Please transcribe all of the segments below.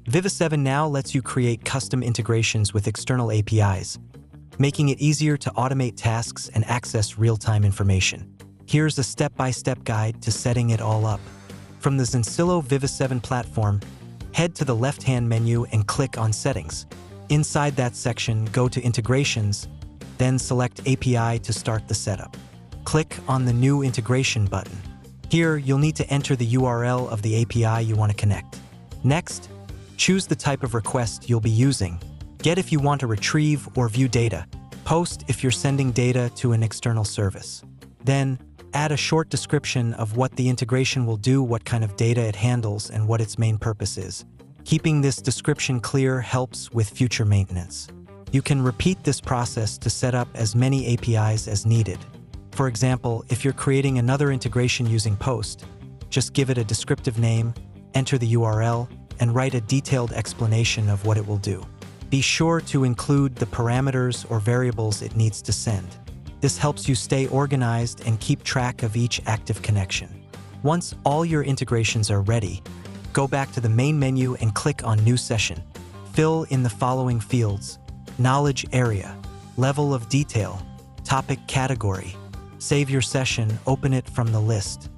Viviseven now lets you create custom integrations with external APIs, making it easier to automate tasks and access real-time information. Here's a step-by-step guide to setting it all up. From the Zencillo Viviseven platform, head to the left-hand menu and click on Settings. Inside that section, go to Integrations, then select API to start the setup. Click on the New Integration button. Here, you'll need to enter the URL of the API you want to connect. Next, choose the type of request you'll be using. Get if you want to retrieve or view data. Post if you're sending data to an external service. Then, add a short description of what the integration will do, what kind of data it handles, and what its main purpose is. Keeping this description clear helps with future maintenance. You can repeat this process to set up as many APIs as needed. For example, if you're creating another integration using Post, just give it a descriptive name, enter the URL, and write a detailed explanation of what it will do. Be sure to include the parameters or variables it needs to send. This helps you stay organized and keep track of each active connection. Once all your integrations are ready, go back to the main menu and click on New Session. Fill in the following fields: knowledge area, level of detail, topic category. Save your session, open it from the list,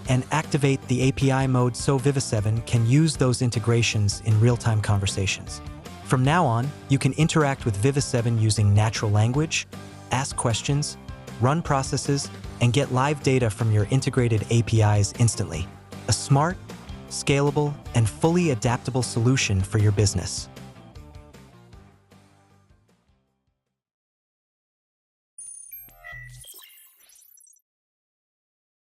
and activate the API mode so Viviseven can use those integrations in real-time conversations. From now on, you can interact with Viviseven using natural language, ask questions, run processes, and get live data from your integrated APIs instantly. A smart, scalable, and fully adaptable solution for your business.